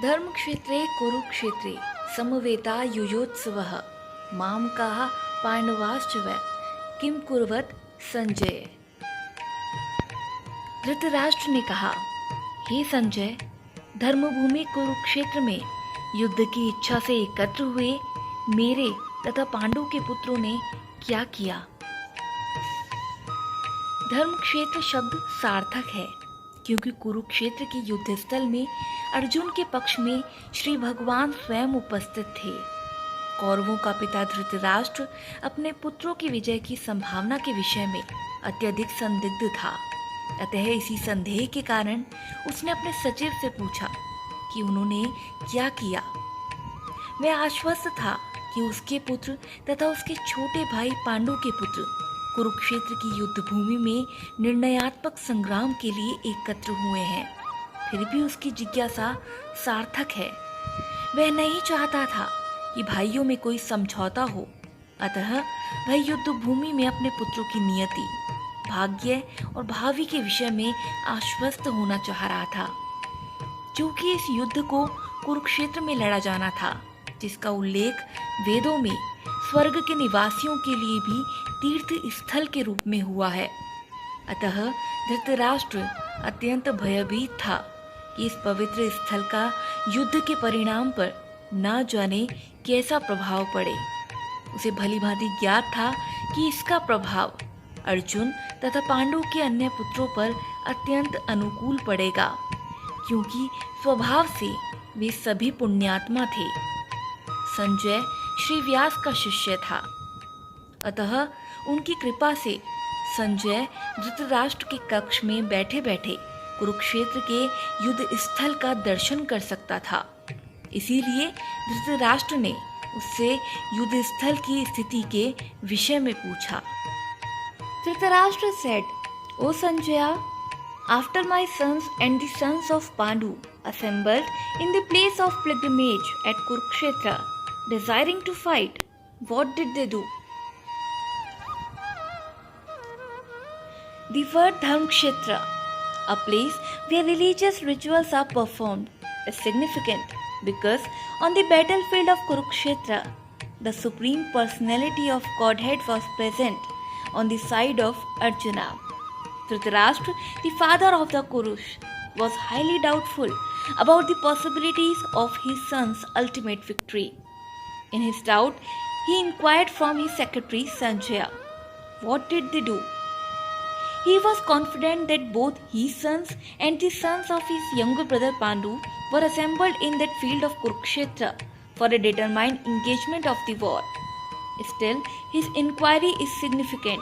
धर्मक्षेत्रे कुरुक्षेत्रे समवेता युयोत्सवः मामकाः पांडवाश्च वै किं कुर्वत संजय। धृतराष्ट्र ने कहा, हे संजय, धर्मभूमि कुरुक्षेत्र में युद्ध की इच्छा से एकत्र हुए मेरे तथा पांडु के पुत्रों ने क्या किया। धर्मक्षेत्र शब्द सार्थक है क्योंकि कुरुक्षेत्र के युद्ध स्थल में अर्जुन के पक्ष में श्री भगवान स्वयं उपस्थित थे। कौरवों का पिता धृतराष्ट्र अपने पुत्रों की विजय की संभावना के विषय में अत्यधिक संदिग्ध था। अतः इसी संदेह के कारण उसने अपने सचिव से पूछा कि उन्होंने क्या किया। वह आश्वस्त था कि उसके पुत्र तथा उसके छोटे भाई पांडु के पुत्र कुरुक्षेत्र की युद्ध भूमि में निर्णयात्मक संग्राम के लिए एकत्र हुए हैं। फिर भी उसकी जिज्ञासा सार्थक है। वह नहीं चाहता था कि भाइयों में कोई समझौता हो, अतः वह युद्ध भूमि में अपने पुत्रों की नियति, भाग्य और भावी के विषय में आश्वस्त होना चाह रहा था। क्योंकि इस युद्ध को कुरुक्षेत्र में लड़ा जाना था, जिसका उल्लेख वेदों में स्वर्ग के निवासियों के लिए भी तीर्थ स्थल के रूप में हुआ है। अतः धृतराष्ट्र अत्यंत भयभीत था कि इस पवित्र स्थल का युद्ध के परिणाम पर न जाने कैसा प्रभाव पड़े। उसे भलीभांति ज्ञात था कि इसका प्रभाव अर्जुन तथा पांडु के अन्य पुत्रों पर अत्यंत अनुकूल पड़ेगा, क्योंकि स्वभाव से वे सभी पुण्यात्मा थे। संजय श्री व्यास का शिष्य था, अतः उनकी कृपा से संजय धृतराष्ट्र के कक्ष में बैठे बैठे कुरुक्षेत्र के युद्ध स्थल का दर्शन कर सकता था। इसीलिए धृतराष्ट्र ने उससे युद्ध स्थल की स्थिति के विषय में पूछा। Dhritarashtra said, "O Sanjaya, after my sons and the sons of Pandu assembled in the place of pilgrimage at Kurukshetra, desiring to fight, what did they do?" The word Dharmkshetra, a place where religious rituals are performed, is significant because on the battlefield of Kurukshetra, the Supreme Personality of Godhead was present on the side of Arjuna. Dhritarashtra, the father of the Kurus, was highly doubtful about the possibilities of his son's ultimate victory. In his doubt, he inquired from his secretary Sanjaya, what did they do? He was confident that both his sons and the sons of his younger brother Pandu were assembled in that field of Kurukshetra for a determined engagement of the war. Still, his inquiry is significant.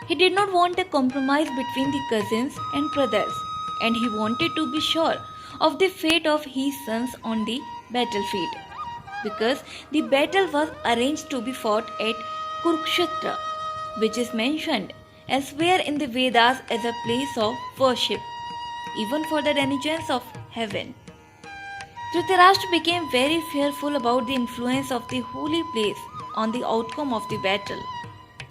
He did not want a compromise between the cousins and brothers, and he wanted to be sure of the fate of his sons on the battlefield, because the battle was arranged to be fought at Kurukshetra, which is mentioned elsewhere in the Vedas as a place of worship, even for the denizens of heaven. Dhritarashtra became very fearful about the influence of the holy place on the outcome of the battle.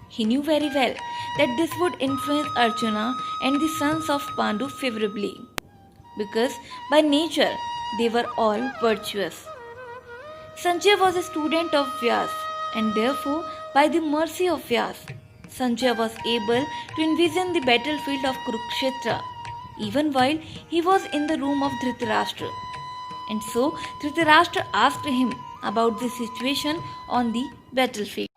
He knew very well that this would influence Arjuna and the sons of Pandu favorably, because by nature they were all virtuous. Sanjay was a student of Vyas, and therefore by the mercy of Vyas, Sanjay was able to envision the battlefield of Kurukshetra even while he was in the room of Dhritarashtra. And so Dhritarashtra asked him about the situation on the battlefield.